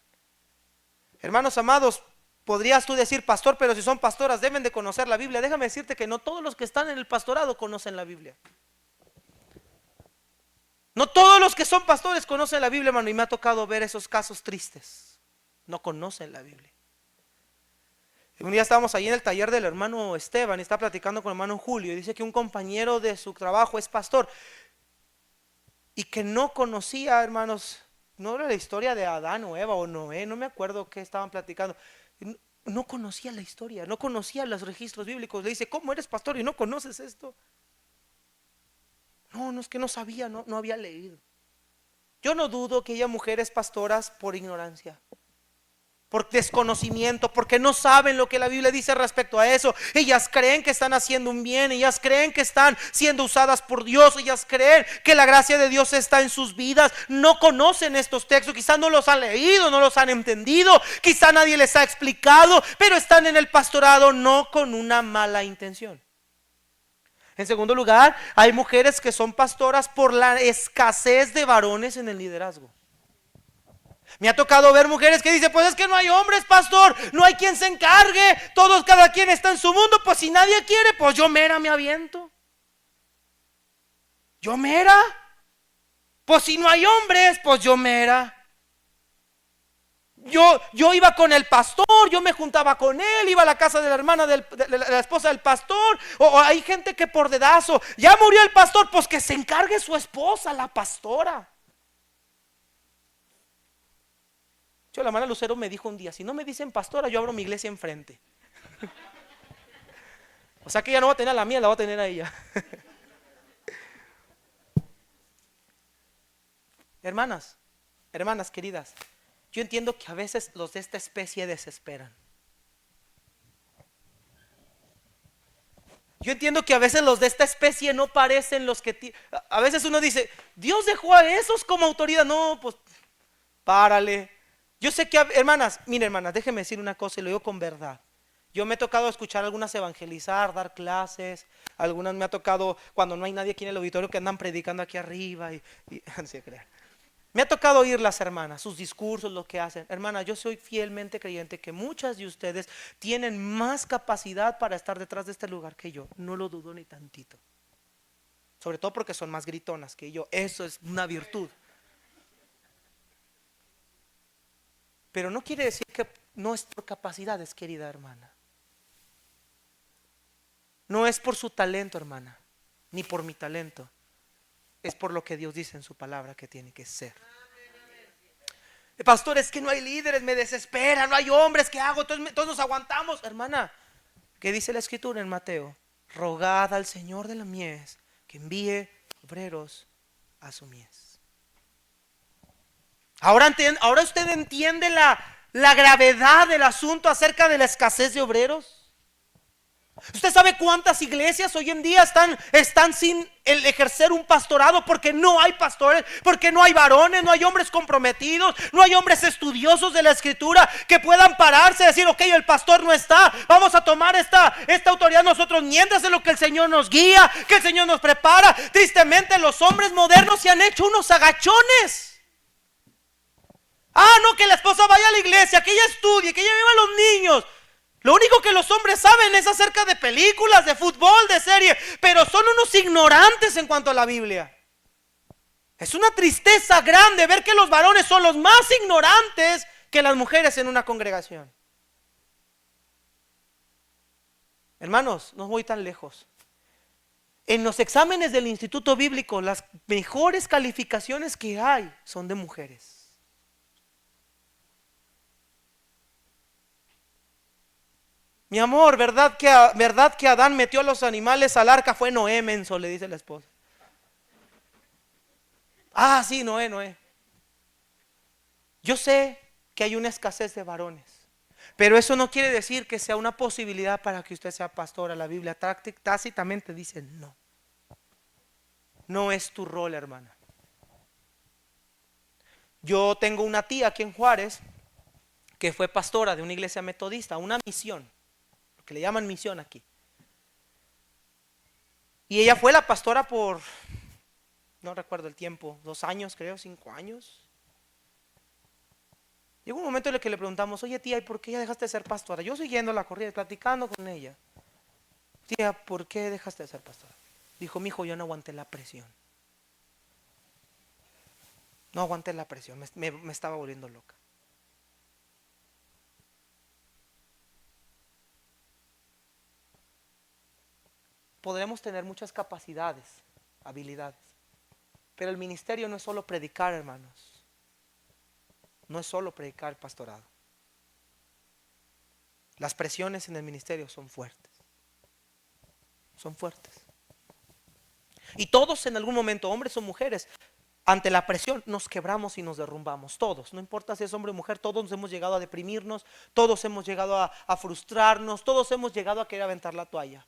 Hermanos amados, podrías tú decir: pastor, pero si son pastoras deben de conocer la Biblia. Déjame decirte que no todos los que están en el pastorado conocen la Biblia. No todos los que son pastores conocen la Biblia, hermano, y me ha tocado ver esos casos tristes. No conocen la Biblia. Un día estábamos ahí en el taller del hermano Esteban y está platicando con el hermano Julio, y dice que un compañero de su trabajo es pastor y que no conocía, hermanos, no era la historia de Adán o Eva o Noé, no me acuerdo qué estaban platicando. No conocía la historia, no conocía los registros bíblicos. Le dice: ¿cómo eres pastor y no conoces esto? No, es que no sabía, no había leído. Yo no dudo que haya mujeres pastoras por ignorancia, por desconocimiento, porque no saben lo que la Biblia dice respecto a eso. Ellas creen que están haciendo un bien, ellas creen que están siendo usadas por Dios, ellas creen que la gracia de Dios está en sus vidas. No conocen estos textos, quizás no los han leído, no los han entendido, quizá nadie les ha explicado, pero están en el pastorado no con una mala intención. En segundo lugar, hay mujeres que son pastoras por la escasez de varones en el liderazgo. Me ha tocado ver mujeres que dicen: pues es que no hay hombres, pastor, no hay quien se encargue, cada quien está en su mundo, pues si nadie quiere, pues yo mera me aviento. Yo mera, pues si no hay hombres, pues yo mera. Yo iba con el pastor, yo me juntaba con él, iba a la casa de la hermana de la esposa del pastor, o hay gente que por dedazo, ya murió el pastor, pues que se encargue su esposa, la pastora. La hermana Lucero me dijo un día: si no me dicen pastora, yo abro mi iglesia enfrente. O sea que ya no va a tener a la mía, la va a tener a ella. Hermanas queridas, yo entiendo que a veces los de esta especie desesperan. Yo entiendo que a veces los de esta especie no parecen los que... A veces uno dice, Dios dejó a esos como autoridad. No, pues párale. Yo sé que, hermanas, miren hermanas, déjenme decir una cosa y lo digo con verdad. Yo me he tocado escuchar a algunas evangelizar, dar clases. Algunas me ha tocado cuando no hay nadie aquí en el auditorio que andan predicando aquí arriba y no se crean. Me ha tocado oír las hermanas, sus discursos, lo que hacen. Hermana, yo soy fielmente creyente que muchas de ustedes tienen más capacidad para estar detrás de este lugar que yo. No lo dudo ni tantito. Sobre todo porque son más gritonas que yo. Eso es una virtud. Pero no quiere decir que no es por capacidades, querida hermana. No es por su talento, hermana, ni por mi talento. Es por lo que Dios dice en su palabra que tiene que ser. Pastor, es que no hay líderes, me desespera, no hay hombres, ¿qué hago? Todos nos aguantamos. Hermana, ¿qué dice la escritura en Mateo? Rogad al Señor de la mies que envíe obreros a su mies. Ahora usted entiende la gravedad del asunto acerca de la escasez de obreros. ¿Usted sabe cuántas iglesias hoy en día están sin el ejercer un pastorado porque no hay pastores, porque no hay varones, no hay hombres comprometidos, no hay hombres estudiosos de la escritura que puedan pararse y decir, ok, el pastor no está, vamos a tomar esta autoridad nosotros mientras en lo que el Señor nos guía, que el Señor nos prepara? Tristemente los hombres modernos se han hecho unos agachones. No, que la esposa vaya a la iglesia, que ella estudie, que ella viva a los niños. Lo único que los hombres saben es acerca de películas, de fútbol, de serie, pero son unos ignorantes en cuanto a la Biblia. Es una tristeza grande ver que los varones son los más ignorantes que las mujeres en una congregación. Hermanos, no voy tan lejos. En los exámenes del Instituto Bíblico, las mejores calificaciones que hay son de mujeres. Mi amor, ¿verdad que Adán metió a los animales al arca? Fue Noé, menso, le dice la esposa. Sí, Noé. Yo sé que hay una escasez de varones, pero eso no quiere decir que sea una posibilidad para que usted sea pastora. La Biblia tácitamente dice no. No es tu rol, hermana. Yo tengo una tía aquí en Juárez que fue pastora de una iglesia metodista, una misión, que le llaman misión aquí. Y ella fue la pastora por, no recuerdo el tiempo, 2 años creo, 5 años. Llegó un momento en el que le preguntamos, oye tía, ¿y por qué ya dejaste de ser pastora? Yo siguiendo la corriente, platicando con ella. Tía, ¿por qué dejaste de ser pastora? Dijo, mijo, yo no aguanté la presión. No aguanté la presión, me estaba volviendo loca. Podremos tener muchas capacidades, habilidades, pero el ministerio no es solo predicar, hermanos. No es solo predicar el pastorado. Las presiones en el ministerio son fuertes. Son fuertes. Y todos en algún momento, hombres o mujeres, ante la presión nos quebramos y nos derrumbamos. Todos, no importa si es hombre o mujer, todos hemos llegado a deprimirnos, todos hemos llegado a frustrarnos, todos hemos llegado a querer aventar la toalla.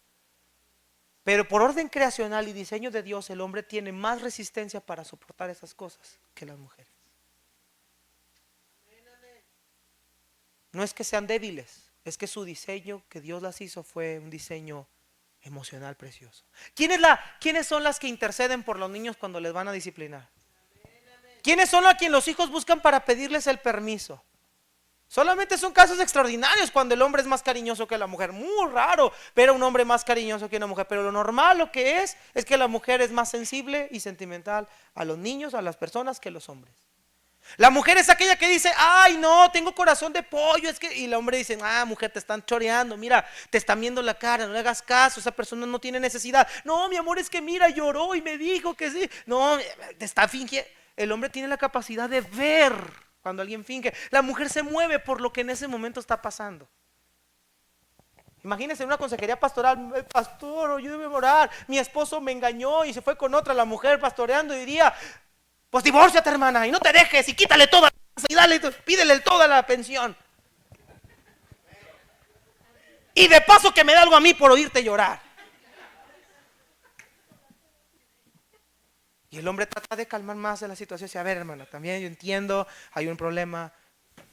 Pero por orden creacional y diseño de Dios, el hombre tiene más resistencia para soportar esas cosas que las mujeres. No es que sean débiles, es que su diseño que Dios las hizo fue un diseño emocional precioso. ¿Quiénes son las que interceden por los niños cuando les van a disciplinar? ¿Quiénes son a quien los hijos buscan para pedirles el permiso? Solamente son casos extraordinarios cuando el hombre es más cariñoso que la mujer. Muy raro ver a un hombre más cariñoso que una mujer. Pero lo normal, lo que es que la mujer es más sensible y sentimental a los niños, a las personas, que los hombres. La mujer es aquella que dice, ay no, tengo corazón de pollo, y el hombre dice, mujer, te están choreando, mira, te están viendo la cara, no le hagas caso, esa persona no tiene necesidad. No, mi amor, es que mira, lloró y me dijo que sí. No, te está fingiendo. El hombre tiene la capacidad de ver cuando alguien finge. La mujer se mueve por lo que en ese momento está pasando. Imagínense una consejería pastoral, pastor, ayúdeme a orar, mi esposo me engañó y se fue con otra. La mujer pastoreando diría, pues divórciate, hermana, y no te dejes, y quítale toda la casa y dale, pídele toda la pensión. Y de paso que me dé algo a mí por oírte llorar. Y el hombre trata de calmar más de la situación. Dice, a ver, hermana, también yo entiendo, hay un problema,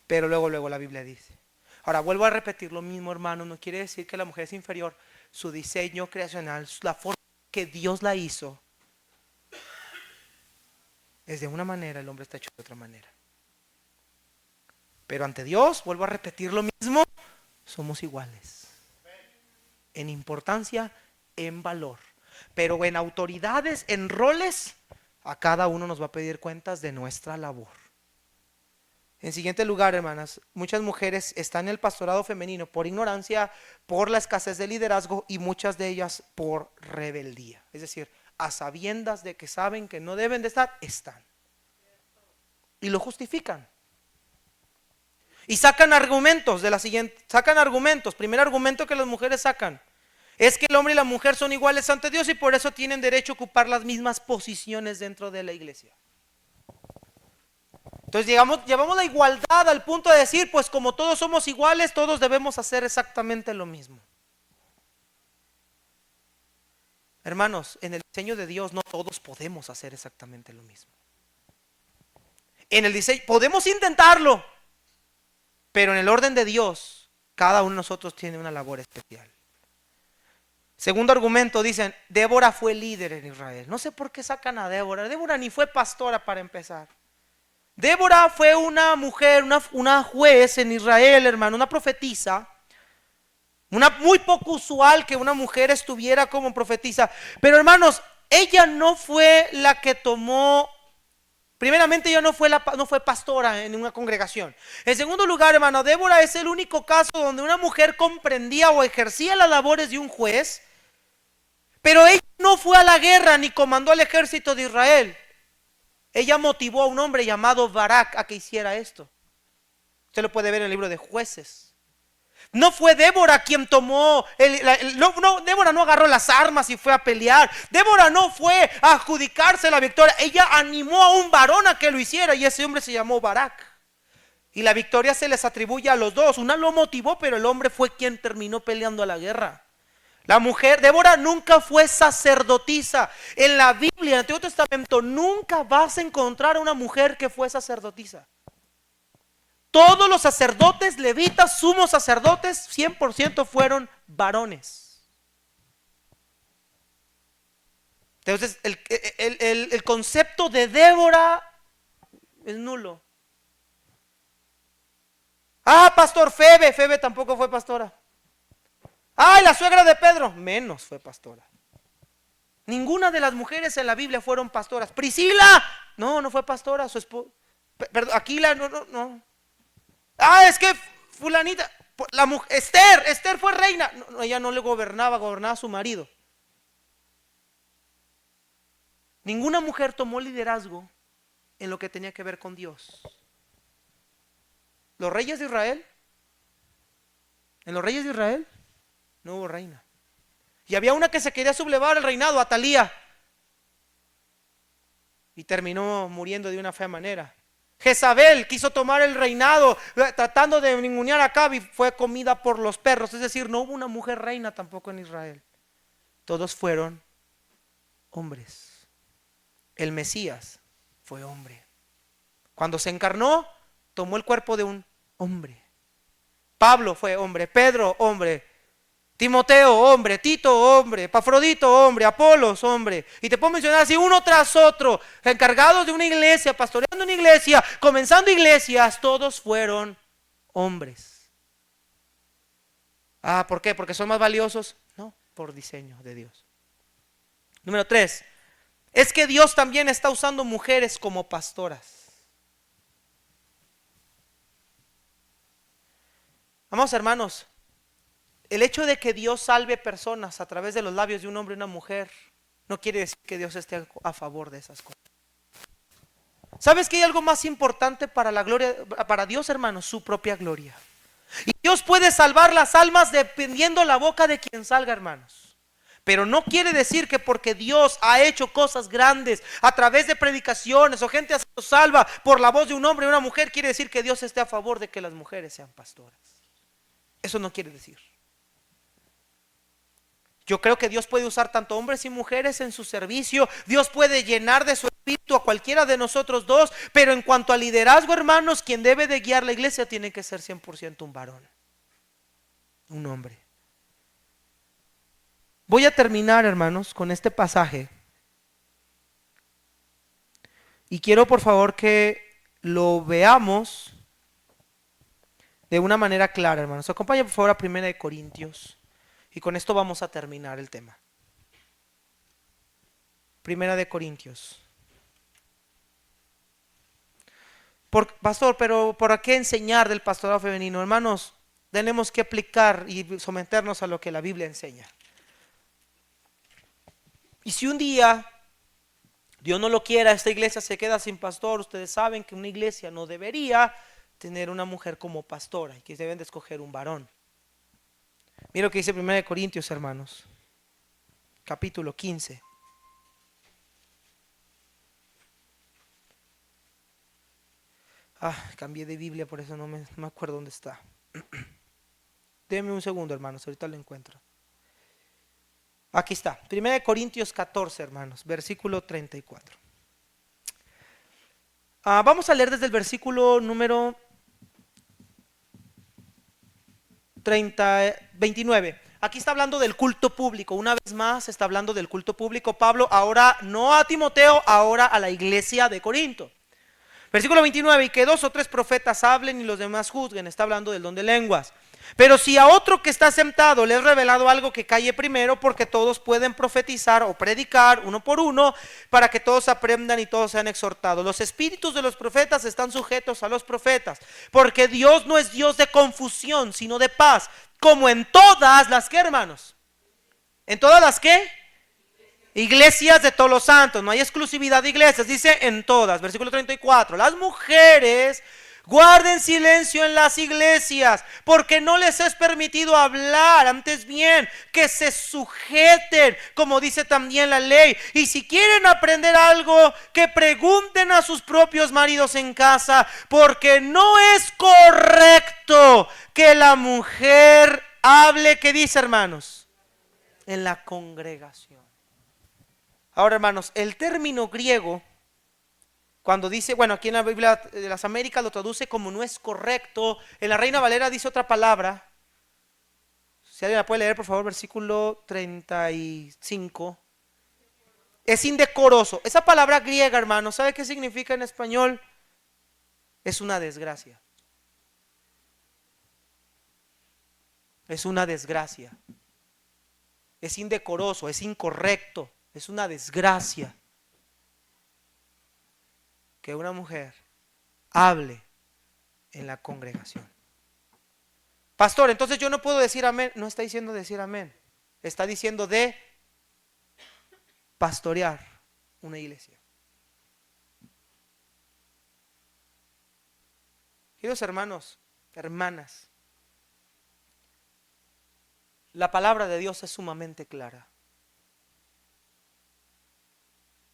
pero luego la Biblia dice. Ahora, vuelvo a repetir lo mismo, hermano, no quiere decir que la mujer es inferior. Su diseño creacional, la forma que Dios la hizo, es de una manera, el hombre está hecho de otra manera. Pero ante Dios, vuelvo a repetir lo mismo, somos iguales. En importancia, en valor. Pero en autoridades, en roles, a cada uno nos va a pedir cuentas de nuestra labor. En siguiente lugar, hermanas, muchas mujeres están en el pastorado femenino por ignorancia, por la escasez de liderazgo y muchas de ellas por rebeldía. Es decir, a sabiendas de que saben que no deben de estar, están. Y lo justifican. Y sacan argumentos de la siguiente, primer argumento que las mujeres sacan es que el hombre y la mujer son iguales ante Dios y por eso tienen derecho a ocupar las mismas posiciones dentro de la iglesia. Entonces llevamos la igualdad al punto de decir, pues como todos somos iguales, todos debemos hacer exactamente lo mismo. Hermanos, en el diseño de Dios no todos podemos hacer exactamente lo mismo. En el diseño podemos intentarlo, pero en el orden de Dios, cada uno de nosotros tiene una labor especial. Segundo argumento, dicen, Débora fue líder en Israel. No sé por qué sacan a Débora. Débora ni fue pastora para empezar. Débora fue una mujer, una juez en Israel, hermano, una profetisa. Muy poco usual que una mujer estuviera como profetisa. Pero hermanos, ella no fue la que tomó, primeramente ella no fue pastora en una congregación. En segundo lugar, hermano, Débora es el único caso donde una mujer comprendía o ejercía las labores de un juez. Pero ella no fue a la guerra ni comandó al ejército de Israel. Ella motivó a un hombre llamado Barak a que hiciera esto. Usted lo puede ver en el libro de Jueces. No fue Débora quien tomó, Débora no agarró las armas y fue a pelear. Débora no fue a adjudicarse la victoria. Ella animó a un varón a que lo hiciera y ese hombre se llamó Barak. Y la victoria se les atribuye a los dos. Una lo motivó, pero el hombre fue quien terminó peleando a la guerra. La mujer, Débora nunca fue sacerdotisa. En la Biblia, en el Antiguo Testamento, nunca vas a encontrar a una mujer que fue sacerdotisa. Todos los sacerdotes, levitas, sumos sacerdotes, 100% fueron varones. Entonces, el concepto de Débora es nulo. Pastor Febe tampoco fue pastora. La suegra de Pedro, menos fue pastora. Ninguna de las mujeres en la Biblia fueron pastoras. Priscila, no fue pastora. Su esposa, Aquila, no. Es que fulanita, Esther fue reina. No, ella no le gobernaba a su marido. Ninguna mujer tomó liderazgo en lo que tenía que ver con Dios. Los reyes de Israel, en los reyes de Israel, no hubo reina. Y había una que se quería sublevar el reinado, Atalía, y terminó muriendo de una fea manera. Jezabel quiso tomar el reinado tratando de ningunear a Acab y fue comida por los perros. Es decir, no hubo una mujer reina tampoco en Israel. Todos fueron hombres. El Mesías fue hombre. Cuando se encarnó, tomó el cuerpo de un hombre. Pablo fue hombre, Pedro hombre, Timoteo, hombre, Tito, hombre, Epafrodito, hombre, Apolos, hombre. Y te puedo mencionar así uno tras otro, encargados de una iglesia, pastoreando una iglesia, comenzando iglesias, todos fueron hombres. ¿Por qué? ¿Porque son más valiosos? No, por diseño de Dios. Número 3, es que Dios también está usando mujeres como pastoras. Amados hermanos, el hecho de que Dios salve personas a través de los labios de un hombre y una mujer no quiere decir que Dios esté a favor de esas cosas. ¿Sabes que hay algo más importante para la gloria, para Dios, hermanos? Su propia gloria. Y Dios puede salvar las almas dependiendo la boca de quien salga, hermanos. Pero no quiere decir que porque Dios ha hecho cosas grandes a través de predicaciones o gente ha sido salva por la voz de un hombre y una mujer, quiere decir que Dios esté a favor de que las mujeres sean pastoras. Eso no quiere decir. Yo creo que Dios puede usar tanto hombres y mujeres en su servicio. Dios puede llenar de su Espíritu a cualquiera de nosotros dos, pero en cuanto a liderazgo, hermanos, quien debe de guiar la iglesia tiene que ser 100% un varón, un hombre. Voy a terminar, hermanos, con este pasaje. Y quiero por favor que lo veamos de una manera clara, hermanos. Acompáñenme por favor a 1 Corintios. Y con esto vamos a terminar el tema. 1 Corintios. Pastor, pero ¿por qué enseñar del pastorado femenino? Hermanos, tenemos que aplicar y someternos a lo que la Biblia enseña. Y si un día, Dios no lo quiera, esta iglesia se queda sin pastor, ustedes saben que una iglesia no debería tener una mujer como pastora y que deben de escoger un varón. Mira lo que dice 1 Corintios, hermanos, capítulo 15. Cambié de Biblia, por eso no me acuerdo dónde está. Denme un segundo, hermanos, ahorita lo encuentro. Aquí está, 1 Corintios 14, hermanos, versículo 34. Vamos a leer desde el versículo número 29. Aquí está hablando del culto público. Una vez más está hablando del culto público Pablo, ahora no a Timoteo, ahora a la iglesia de Corinto. Versículo 29, y que 2 o 3 profetas hablen y los demás juzguen. Está hablando del don de lenguas. Pero si a otro que está sentado le es revelado algo, que calle primero, porque todos pueden profetizar o predicar uno por uno, para que todos aprendan y todos sean exhortados. Los espíritus de los profetas están sujetos a los profetas, porque Dios no es Dios de confusión, sino de paz, como en todas las, ¿qué, hermanos? ¿En todas las qué? Iglesias de todos los santos, no hay exclusividad de iglesias, dice en todas. Versículo 34, las mujeres guarden silencio en las iglesias, porque no les es permitido hablar, antes bien que se sujeten, como dice también la ley. Y si quieren aprender algo, que pregunten a sus propios maridos en casa, porque no es correcto que la mujer hable, ¿qué dice, hermanos? En la congregación. Ahora, hermanos, el término griego, cuando dice, bueno, aquí en la Biblia de las Américas lo traduce como no es correcto. En la Reina Valera dice otra palabra. Si alguien la puede leer, por favor, versículo 35. Es indecoroso. Esa palabra griega, hermanos, ¿sabe qué significa en español? Es una desgracia. Es una desgracia. Es indecoroso, es incorrecto. Es una desgracia que una mujer hable en la congregación. Pastor, entonces yo no puedo decir amén. No está diciendo decir amén. Está diciendo de pastorear una iglesia. Queridos hermanos, hermanas, la palabra de Dios es sumamente clara.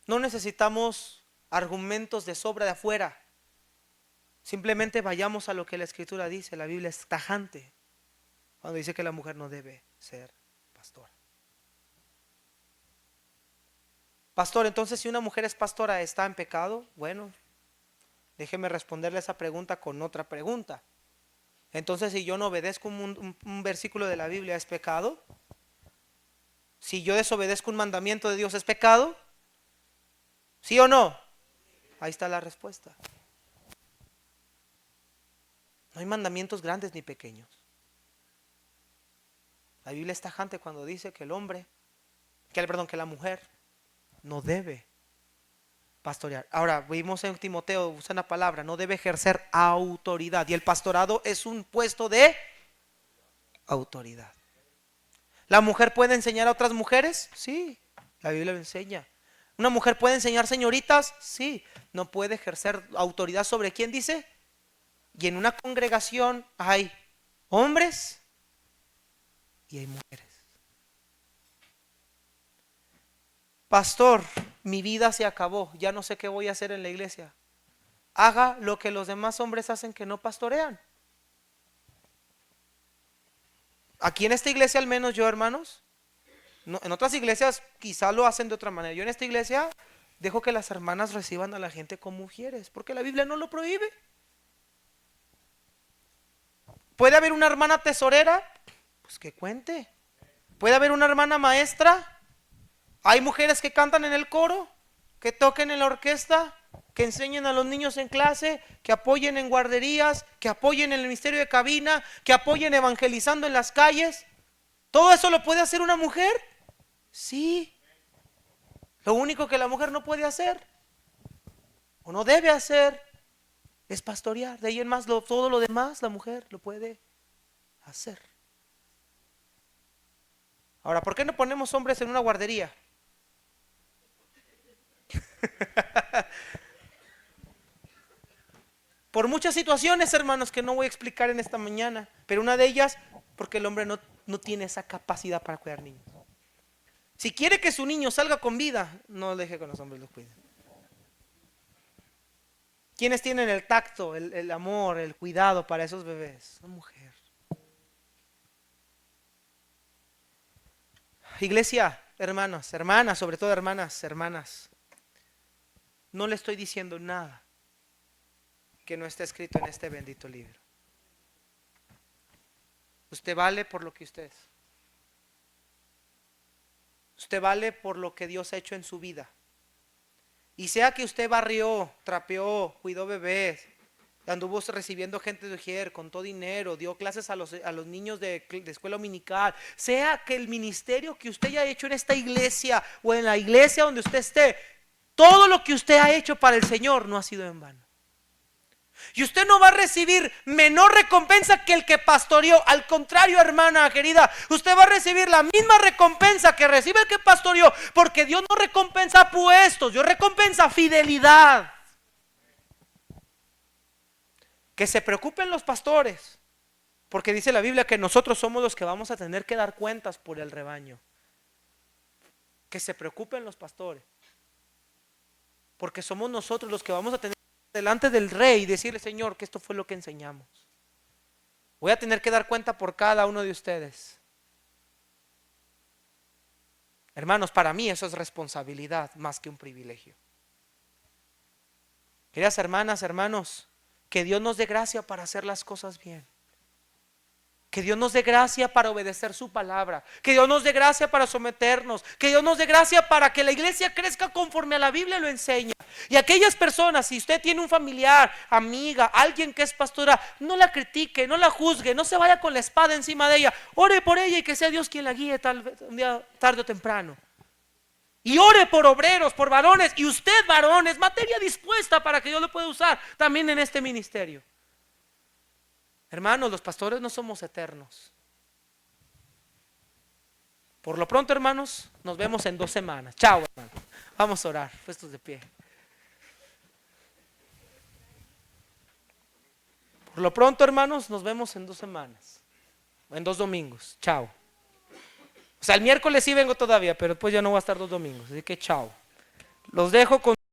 No necesitamos argumentos de sobra de afuera. Simplemente vayamos a lo que la Escritura dice. La Biblia es tajante cuando dice que la mujer no debe ser pastora. Pastor, entonces si una mujer es pastora, ¿está en pecado? Bueno, déjeme responderle esa pregunta con otra pregunta. Entonces, si yo no obedezco un versículo de la Biblia, ¿es pecado? Si yo desobedezco un mandamiento de Dios, ¿es pecado? ¿Sí o no? Ahí está la respuesta. No hay mandamientos grandes ni pequeños. La Biblia es tajante cuando dice que que la mujer no debe pastorear. Ahora, vimos en Timoteo, usa la palabra, no debe ejercer autoridad. Y el pastorado es un puesto de autoridad. ¿La mujer puede enseñar a otras mujeres? Sí, la Biblia lo enseña. ¿Una mujer puede enseñar señoritas? Sí. ¿No puede ejercer autoridad sobre quién, dice? Y en una congregación hay hombres y hay mujeres. Pastor, mi vida se acabó, ya no sé qué voy a hacer en la iglesia. Haga lo que los demás hombres hacen que no pastorean. Aquí en esta iglesia al menos yo, hermanos, no, en otras iglesias quizá lo hacen de otra manera. Yo en esta iglesia Dejo que las hermanas reciban a la gente como mujeres, porque la Biblia no lo prohíbe. ¿Puede haber una hermana tesorera? Pues que cuente. ¿Puede haber una hermana maestra? Hay mujeres que cantan en el coro, que toquen en la orquesta, que enseñen a los niños en clase, que apoyen en guarderías, que apoyen en el ministerio de cabina, que apoyen evangelizando en las calles. ¿Todo eso lo puede hacer una mujer? Sí. Lo único que la mujer no puede hacer o no debe hacer es pastorear. De ahí en más, todo lo demás la mujer lo puede hacer. Ahora, ¿por qué no ponemos hombres en una guardería? Por muchas situaciones, hermanos, que no voy a explicar en esta mañana, pero una de ellas, porque el hombre no tiene esa capacidad para cuidar niños. Si quiere que su niño salga con vida, no deje que los hombres los cuiden. ¿Quiénes tienen el tacto, el amor, el cuidado para esos bebés? Una mujer. Iglesia, hermanos, hermanas, sobre todo hermanas, no le estoy diciendo nada que no esté escrito en este bendito libro. Usted vale por lo que usted es. Usted vale por lo que Dios ha hecho en su vida. Y sea que usted barrió, trapeó, cuidó bebés, anduvo recibiendo gente de ujier, contó dinero, dio clases a los niños de escuela dominical, sea que el ministerio que usted haya hecho en esta iglesia o en la iglesia donde usted esté, todo lo que usted ha hecho para el Señor no ha sido en vano. Y usted no va a recibir menor recompensa que el que pastoreó. Al contrario, hermana querida, usted va a recibir la misma recompensa que recibe el que pastoreó, porque Dios no recompensa puestos, Dios recompensa fidelidad. Que se preocupen los pastores, porque dice la Biblia que nosotros somos los que vamos a tener que dar cuentas por el rebaño. Que se preocupen los pastores, porque somos nosotros los que vamos a tener delante del rey y decirle: Señor, que esto fue lo que enseñamos. Voy a tener que dar cuenta por cada uno de ustedes. Hermanos, para mí eso es responsabilidad más que un privilegio. Queridas hermanas, hermanos, que Dios nos dé gracia para hacer las cosas bien. Que Dios nos dé gracia para obedecer su palabra. Que Dios nos dé gracia para someternos. Que Dios nos dé gracia para que la iglesia crezca conforme a la Biblia lo enseña. Y aquellas personas, si usted tiene un familiar, amiga, alguien que es pastora, no la critique, no la juzgue, no se vaya con la espada encima de ella. Ore por ella y que sea Dios quien la guíe un día tarde o temprano. Y ore por obreros, por varones. Y usted, varones, materia dispuesta para que Dios lo pueda usar también en este ministerio. Hermanos, los pastores no somos eternos. Por lo pronto, hermanos, nos vemos en 2 semanas. Chao, hermanos. Vamos a orar, puestos de pie. Por lo pronto, hermanos, nos vemos en 2 semanas. En 2 domingos. Chao. O sea, el miércoles sí vengo todavía, pero después ya no voy a estar 2 domingos. Así que chao. Los dejo con